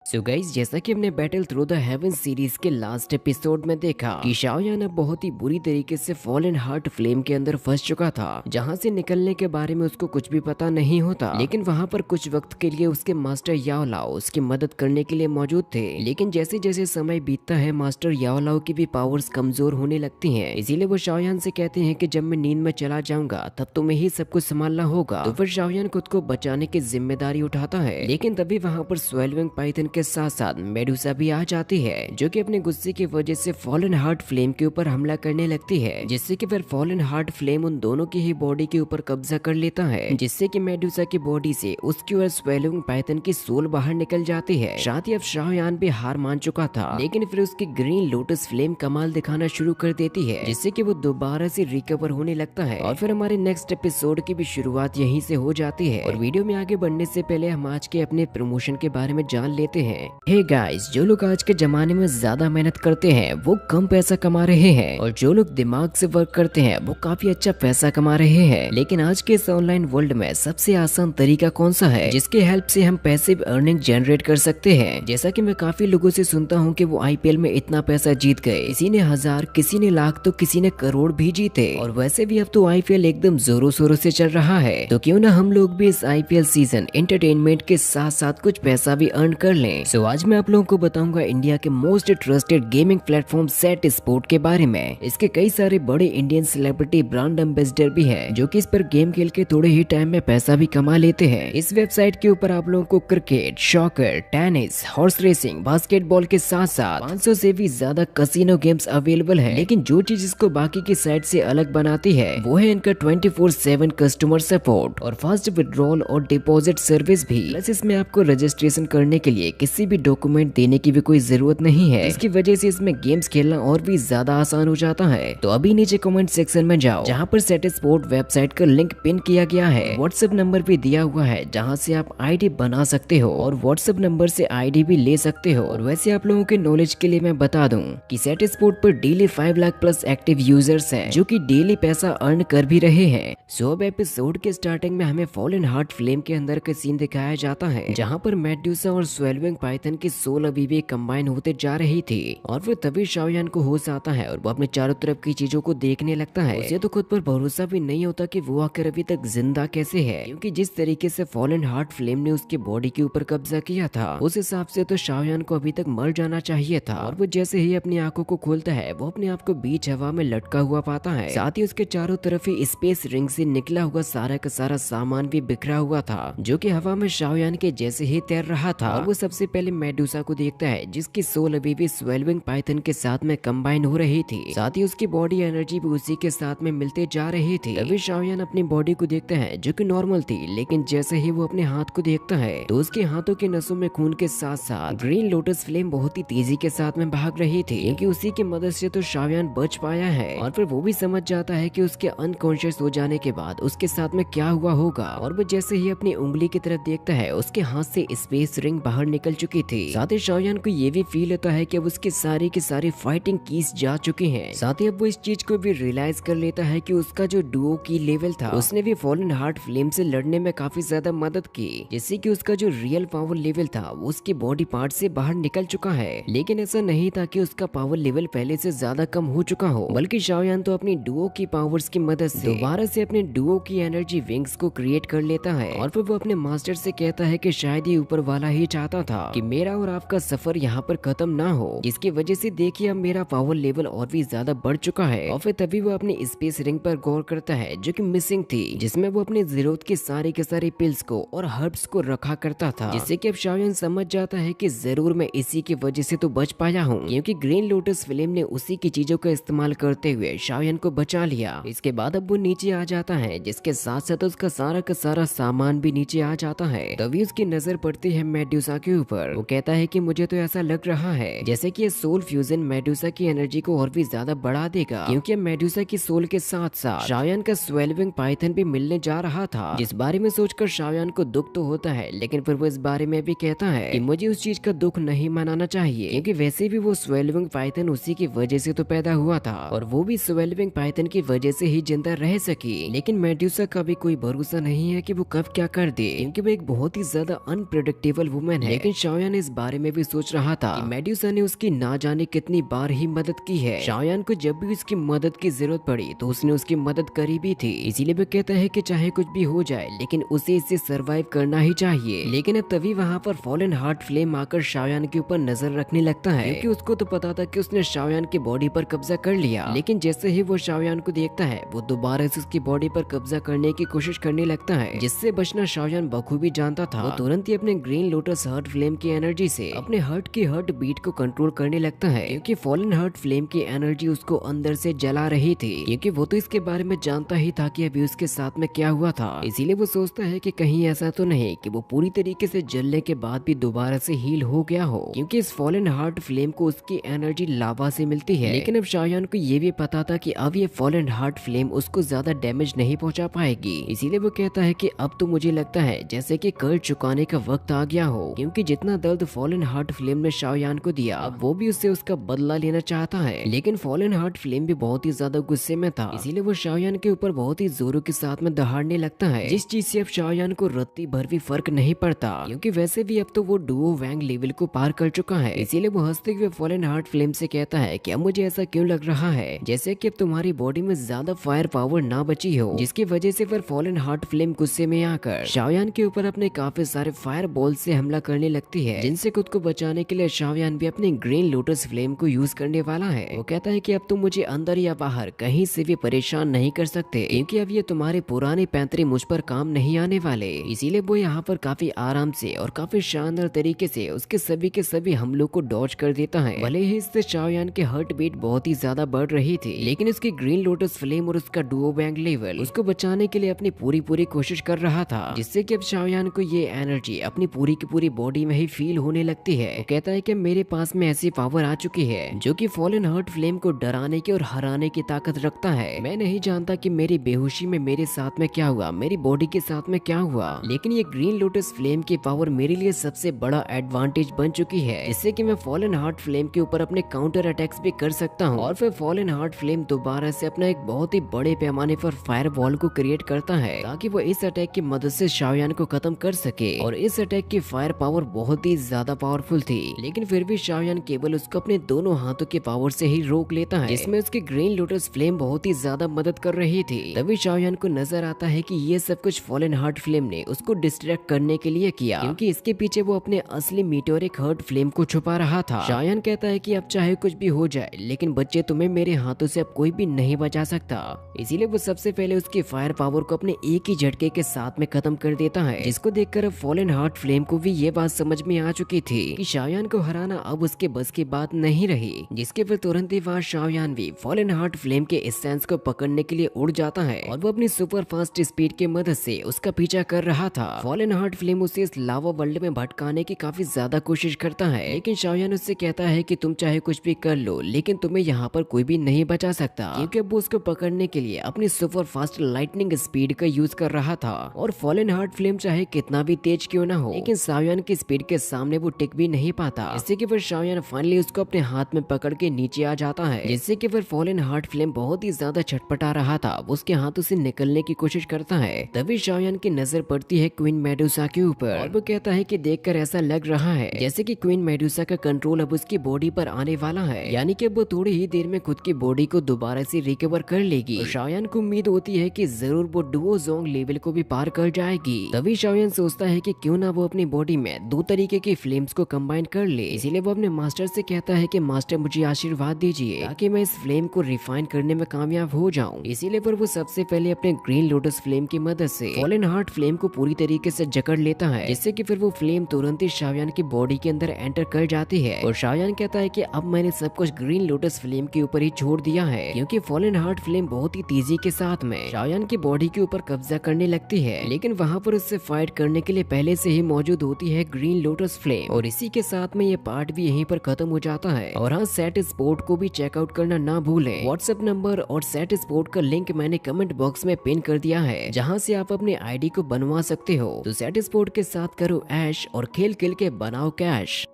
So guys, जैसा कि हमने battle through the haven series के लास्ट एपिसोड में देखा कि शाओयान अब बहुत ही बुरी तरीके से फॉलन हार्ट फ्लेम के अंदर फंस चुका था, जहां से निकलने के बारे में उसको कुछ भी पता नहीं होता। लेकिन वहां पर कुछ वक्त के लिए उसके मास्टर याओ लाओ उसकी मदद करने के लिए मौजूद थे। लेकिन जैसे जैसे समय बीतता है, मास्टर याओ लाओ की भी पावर्स कमजोर होने लगती हैं। इसीलिए वो शाओयान से कहते हैं कि जब मैं नींद में चला जाऊंगा तब तुम्हें ही सब कुछ संभालना होगा। तो फिर शाओयान खुद को बचाने की जिम्मेदारी उठाता है। लेकिन तभी वहाँ पर स्वेलविंग पाइथन के साथ साथ मेडुसा भी आ जाती है, जो कि अपने गुस्से की वजह से फॉलन हार्ट फ्लेम के ऊपर हमला करने लगती है, जिससे कि फिर फॉलन हार्ट फ्लेम उन दोनों की ही बॉडी के ऊपर कब्जा कर लेता है, जिससे कि मेडुसा की बॉडी से उसकी और स्वेलविंग पाइथन की सोल बाहर निकल जाती है। साथ ही अब शाओयान भी हार मान चुका था, लेकिन फिर उसकी ग्रीन लोटस फ्लेम कमाल दिखाना शुरू कर देती है, जिससे कि वो दोबारा से रिकवर होने लगता है। और फिर हमारे नेक्स्ट एपिसोड की भी शुरुआत यहीं से हो जाती है। और वीडियो में आगे बढ़ने से पहले हम आज के अपने प्रमोशन के बारे में जान लेते हैं। हे गाइस, जो लोग आज के जमाने में ज्यादा मेहनत करते हैं वो कम पैसा कमा रहे हैं, और जो लोग दिमाग से वर्क करते हैं वो काफी अच्छा पैसा कमा रहे हैं। लेकिन आज के इस ऑनलाइन वर्ल्ड में सबसे आसान तरीका कौन सा है जिसके हेल्प से हम पैसिव अर्निंग जनरेट कर सकते हैं? जैसा कि मैं काफी लोगों से सुनता हूँ कि वो आईपीएल में इतना पैसा जीत गए, किसी ने 1000, किसी ने लाख, तो किसी ने करोड़ भी जीते। और वैसे भी अब तो आईपीएल एकदम जोरों शोरों से चल रहा है, तो क्यों ना हम लोग भी इस आईपीएल सीजन एंटरटेनमेंट के साथ साथ कुछ पैसा भी अर्न कर लें। सो आज मैं आप लोगों को बताऊंगा इंडिया के most trusted gaming platform set sport के बारे में। इसके कई सारे बड़े इंडियन सेलिब्रिटी ब्रांड एम्बेसडर भी हैं, जो कि इस पर गेम खेल के थोड़े ही टाइम में पैसा भी कमा लेते हैं। इस वेबसाइट के ऊपर आप लोगों को cricket, soccer, tennis, horse racing, basketball के साथ साथ 500 से भी ज्यादा कसिनो गेम्स अवेलेबल है। लेकिन जो चीज इसको बाकी की साइट से अलग बनाती है वो है इनका 24/7 कस्टमर सपोर्ट और फास्ट विड्रॉल और डिपॉजिट सर्विस भी। प्लस इसमें आपको रजिस्ट्रेशन करने के लिए किसी भी डॉक्यूमेंट देने की भी कोई जरूरत नहीं है, इसकी वजह से इसमें गेम्स खेलना और भी ज्यादा आसान हो जाता है। तो अभी नीचे कमेंट सेक्शन में जाओ, जहाँ पर सेट स्पोर्ट वेबसाइट का लिंक पिन किया गया है। व्हाट्सएप नंबर भी दिया हुआ है, जहाँ से आप आईडी बना सकते हो और व्हाट्सएप नंबर से आईडी भी ले सकते हो। और वैसे आप लोगों के नॉलेज के लिए मैं बता दूं कि सेट स्पोर्ट पर daily 5 lakh plus active users हैं, जो कि डेली पैसा अर्न कर भी रहे हैं। सो अब एपिसोड के स्टार्टिंग में हमें फॉलन हार्ट फ्लेम के अंदर का सीन दिखाया जाता है, जहाँ पर मेडुसा और स्वेलविंग पाइथन की सोल अभी भी कंबाइन होते जा रही थी। और फिर तभी शाओयान को होश आता है और वो अपने चारों तरफ की चीजों को देखने लगता है। उसे तो खुद पर भरोसा भी नहीं होता कि वो आखिर अभी तक जिंदा कैसे है, क्योंकि जिस तरीके से फॉलन हार्ट फ्लेम ने उसकी बॉडी के ऊपर कब्जा किया था, उस हिसाब से तो शाओयान को अभी तक मर जाना चाहिए था। और वो जैसे ही अपनी आंखों को खोलता है, वो अपने आप को बीच हवा में लटका हुआ पाता है। साथ ही उसके चारों तरफ ही स्पेस रिंग से निकला हुआ सारा का सारा सामान भी बिखरा हुआ था, जो कि हवा में शाओयान के जैसे ही तैर रहा था। और वो सबसे पहले मेडुसा को देखता है, जिसकी सोल अभी भी स्वेलविंग पाइथन के साथ में कंबाइन हो रही थी। साथ ही उसकी बॉडी एनर्जी भी उसी के साथ में मिलते जा रही थी। तभी शाओयान अपनी बॉडी को देखता है, जो कि नॉर्मल थी, लेकिन जैसे ही वो अपने हाथ को देखता है तो उसके हाथों की नसों में खून के साथ साथ ग्रीन लोटस फ्लेम बहुत ही तेजी के साथ में भाग रही थी, क्योंकि उसी की मदद से तो शाओयान बच पाया है। और फिर वो भी समझ जाता है कि उसके अनकॉन्शियस हो जाने के बाद उसके साथ में क्या हुआ होगा। और वो जैसे ही अपनी उंगली की तरफ देखता है, उसके हाथ से स्पेस रिंग बाहर निकल चुकी थी। साथ ही शाओयान को ये भी फील होता है कि अब उसके सारी की सारी फाइटिंग कीज जा चुकी हैं। साथ ही अब वो इस चीज को भी रियलाइज कर लेता है कि उसका जो डुओ की लेवल था, उसने भी फॉलन हार्ट फ्लेम से लड़ने में काफी ज्यादा मदद की, जिससे कि उसका जो रियल पावर लेवल था वो उसके बॉडी पार्ट से बाहर निकल चुका है। लेकिन ऐसा नहीं था कि उसका पावर लेवल पहले से ज्यादा कम हो चुका हो, बल्कि शाओयान तो अपनी डुओ की पावर्स की मदद से दोबारा से अपने डुओ की एनर्जी विंग्स को क्रिएट कर लेता है। और फिर वो अपने मास्टर से कहता है कि शायद ये ऊपर वाला ही चाहता था कि मेरा और आपका सफर यहाँ पर खत्म ना हो, जिसकी वजह से देखिए अब मेरा पावर लेवल और भी ज्यादा बढ़ चुका है। और फिर तभी वो अपनी स्पेस रिंग पर गौर करता है, जो कि मिसिंग थी, जिसमें वो अपने जरूरत के सारे पिल्स को और हर्ब्स को रखा करता था, जिससे कि अब शाओयान समझ जाता है कि जरूर मैं इसी की वजह से तो बच पाया हूँ, क्योंकि ग्रीन लोटस फ्लेम ने उसी की चीजों का इस्तेमाल करते हुए शाओयान को बचा लिया। इसके बाद अब वो नीचे आ जाता है, जिसके साथ साथ उसका सारा का सारा सामान भी नीचे आ जाता है। तभी उसकी नजर पड़ती है मेडुसा के ऊपर। वो कहता है कि मुझे तो ऐसा लग रहा है जैसे कि ये सोल फ्यूजन मेडुसा की एनर्जी को और भी ज्यादा बढ़ा देगा, क्योंकि अब मेडुसा की सोल के साथ साथ शाओयान का स्वेलविंग पाइथन भी मिलने जा रहा था, जिस बारे में सोचकर शाओयान को दुख तो होता है, लेकिन फिर वो इस बारे में भी कहता है कि मुझे उस चीज का दुख नहीं मनाना चाहिए, क्योंकि वैसे भी वो स्वेलविंग पाइथन उसी की वजह से तो पैदा हुआ था, और वो भी स्वेलविंग पाइथन की वजह से ही जिंदा रह सकी। लेकिन मेडुसा का भी कोई भरोसा नहीं है कि वो कब क्या कर दे, क्योंकि वो एक बहुत ही ज्यादा अनप्रेडिक्टेबल वुमेन है। लेकिन शाओयान इस बारे में भी सोच रहा था कि मेडुसा ने उसकी ना जाने कितनी बार ही मदद की है। शाओयान को जब भी उसकी मदद की जरूरत पड़ी तो उसने उसकी मदद करी भी थी। इसीलिए वो कहता है कि चाहे कुछ भी हो जाए लेकिन उसे इससे सरवाइव करना ही चाहिए। लेकिन अब तभी वहाँ पर फॉलन हार्ट फ्लेम आकर शाओयान के ऊपर नजर रखने लगता है, क्योंकि उसको तो पता था कि उसने शाओयान की बॉडी पर कब्जा कर लिया। लेकिन जैसे ही वो शाओयान को देखता है वो दोबारा से उसकी बॉडी पर कब्जा करने की कोशिश करने लगता है, जिससे बचना शाओयान बखूबी जानता था। वो तुरंत ही अपने ग्रीन लोटस हार्ट फ्लेम की एनर्जी से अपने हार्ट की हार्ट बीट को कंट्रोल करने लगता है, क्योंकि फॉलन हार्ट फ्लेम की एनर्जी उसको अंदर से जला रही थी। क्योंकि वो तो इसके बारे में जानता ही था कि अभी उसके साथ में क्या हुआ था। इसीलिए वो सोचता है कि कहीं ऐसा तो नहीं कि वो पूरी तरीके से जलने के बाद भी दोबारा से हील हो गया हो, क्योंकि इस फॉलन हार्ट फ्लेम को उसकी एनर्जी लावा से मिलती है। लेकिन अब शाओयान को ये भी पता था कि अब ये फॉलन हार्ट फ्लेम उसको ज्यादा डैमेज नहीं पहुंचा पाएगी। इसीलिए वो कहता है कि अब तो मुझे लगता है जैसे कि कर्ज चुकाने का वक्त आ गया हो, क्योंकि जितना दर्द फॉलन हार्ट फ्लेम ने शाओयान को दिया अब वो भी उससे उसका बदला लेना चाहता है। लेकिन फॉलन हार्ट फ्लेम भी बहुत ही ज्यादा गुस्से में था, इसीलिए वो शाओयान के ऊपर बहुत ही जोरों के साथ में दहाड़ने लगता है, जिस चीज से अब शाओयान को रत्ती भर भी फर्क नहीं पड़ता, क्योंकि वैसे भी अब तो वो डुओ वैंग लेवल को पार कर चुका है। इसीलिए वो हंसते हुए फॉलन हार्ट फ्लेम से कहता है कि अब मुझे ऐसा क्यों लग रहा है जैसे कि अब तुम्हारी बॉडी में ज्यादा फायर पावर ना बची हो, जिसकी वजह से फिर फॉलन हार्ट फ्लेम गुस्से में आकर शाओयान के ऊपर अपने काफी सारे फायर बॉल से हमला करने लगती है, जिनसे खुद को बचाने के लिए शाओयान भी अपनी ग्रीन लोटस फ्लेम को यूज करने वाला है। वो कहता है कि अब तुम मुझे अंदर या बाहर कहीं से भी परेशान नहीं कर सकते, क्योंकि अब ये तुम्हारे पुराने पैंतरे मुझ पर काम नहीं आने वाले। इसीलिए वो यहाँ पर काफी आराम से और काफी शानदार तरीके से उसके सभी के सभी हमलों को डॉज कर देता है। भले ही इससे शाओयान के हार्ट बीट बहुत ही ज्यादा बढ़ रही थी, लेकिन उसकी ग्रीन लोटस फ्लेम और उसका डुओ वैंग लेवल उसको बचाने के लिए अपनी पूरी कोशिश कर रहा था, जिससे कि अब शाओयान को ये एनर्जी अपनी पूरी की पूरी बॉडी में ही फील होने लगती है। वो कहता है कि मेरे पास में ऐसी पावर आ चुकी है जो कि फॉलन हार्ट फ्लेम को डराने की और हराने की ताकत रखता है। मैं नहीं जानता कि मेरी बेहोशी में मेरे साथ में क्या हुआ, मेरी बॉडी के साथ में क्या हुआ, लेकिन ये ग्रीन लोटस फ्लेम की पावर मेरे लिए सबसे बड़ा एडवांटेज बन चुकी है, जिससे कि मैं फॉलन हार्ट फ्लेम के ऊपर अपने काउंटर अटैक्स भी कर सकता हूँ। और फिर फॉलन हार्ट फ्लेम दोबारा से अपना एक बहुत ही बड़े पैमाने पर फायर बॉल को क्रिएट करता है, ताकि वो इस अटैक की मदद से शाओयान को खत्म कर सके। और इस अटैक की फायर पावर बहुत ही ज्यादा पावरफुल थी, लेकिन फिर भी शाओयान केवल उसको अपने दोनों हाथों के पावर से ही रोक लेता है, जिसमें उसकी ग्रीन लोटस फ्लेम बहुत ही ज्यादा मदद कर रही थी। तभी शाओयान को नजर आता है कि ये सब कुछ फॉलन हार्ट फ्लेम ने उसको डिस्ट्रैक्ट करने के लिए किया, क्योंकि इसके पीछे वो अपने असली मीटोरिक हार्ट फ्लेम को छुपा रहा था। शाओयान कहता है कि अब चाहे कुछ भी हो जाए, लेकिन बच्चे तुम्हें मेरे हाथों से अब कोई भी नहीं बचा सकता। इसीलिए वो सबसे पहले उसकी फायर पावर को अपने एक ही झटके के साथ में खत्म कर देता है, जिसको देखकर अब फॉलन हार्ट फ्लेम को भी ये बात समझ में आ चुकी थी कि शाओयान को हराना अब उसके बस की बात नहीं रही, जिसके फिर तुरंत ही बाद शाओयान भी फॉलन हार्ट फ्लेम के एसेंस को पकड़ने के लिए उड़ जाता है, और वो अपनी सुपर फास्ट स्पीड की मदद से उसका पीछा कर रहा था। फॉलन हार्ट फ्लेम उसे इस लावा वर्ल्ड में भटकाने की काफी ज्यादा कोशिश करता है, लेकिन शाओयान उससे कहता है कि तुम चाहे कुछ भी कर लो, लेकिन तुम्हें यहाँ पर कोई भी नहीं बचा सकता, क्योंकि वो उसको पकड़ने के लिए अपनी सुपर फास्ट लाइटनिंग स्पीड का यूज कर रहा था। और फॉलन हार्ट फ्लेम चाहे कितना भी तेज क्यों ना हो, लेकिन शाओयान की स्पीड के सामने वो टिक भी नहीं पाता, इससे कि फिर शाओयान फाइनली उसको अपने हाथ में पकड़ के नीचे आ जाता है, जिससे कि फिर फॉलन हार्ट फ्लेम बहुत ही ज्यादा छटपटा रहा था, वो उसके हाथों से निकलने की कोशिश करता है। तभी शाओयान की नजर पड़ती है क्वीन मेडुसा के ऊपर, और वो कहता है कि देखकर ऐसा लग रहा है जैसे कि क्वीन मेडुसा का कंट्रोल अब उसकी बॉडी पर आने वाला है, यानी कि वो थोड़ी ही देर में खुद की बॉडी को दोबारा से रिकवर कर लेगी। शाओयान को उम्मीद होती है कि जरूर वो डुओ जोंग लेवल को भी पार कर जाएगी। तभी शाओयान सोचता है कि क्यों ना वो अपनी बॉडी में दो तरीके की फ्लेम्स को कंबाइन कर ले। इसीलिए वो अपने मास्टर से कहता है कि मास्टर मुझे आशीर्वाद दीजिए ताकि मैं इस फ्लेम को रिफाइन करने में कामयाब हो जाऊं। इसीलिए फिर वो सबसे पहले अपने ग्रीन लोटस फ्लेम की मदद से फॉलन हार्ट फ्लेम को पूरी तरीके से जकड़ लेता है, जिससे कि फिर वो फ्लेम तुरंत ही शाओयान की बॉडी के अंदर एंटर कर जाती है। और शाओयान कहता है कि अब मैंने सब कुछ ग्रीन लोटस फ्लेम के ऊपर ही छोड़ दिया है, क्योंकि फॉलन हार्ट फ्लेम बहुत ही तेजी के साथ में शाओयान की बॉडी के ऊपर कब्जा करने लगती है, लेकिन वहाँ पर उससे फाइट करने के लिए पहले से ही मौजूद होती है ग्रीन लोटस फ्लेम। और इसी के साथ में ये पार्ट भी यहीं पर खत्म हो जाता है। और हाँ, सेट स्पोर्ट को भी चेकआउट करना ना भूलें। व्हाट्सएप नंबर और सेट स्पोर्ट का लिंक मैंने कमेंट बॉक्स में पिन कर दिया है, जहाँ से आप अपने आईडी को बनवा सकते हो। तो सेट स्पोर्ट के साथ करो ऐश और खेल खेल के बनाओ कैश।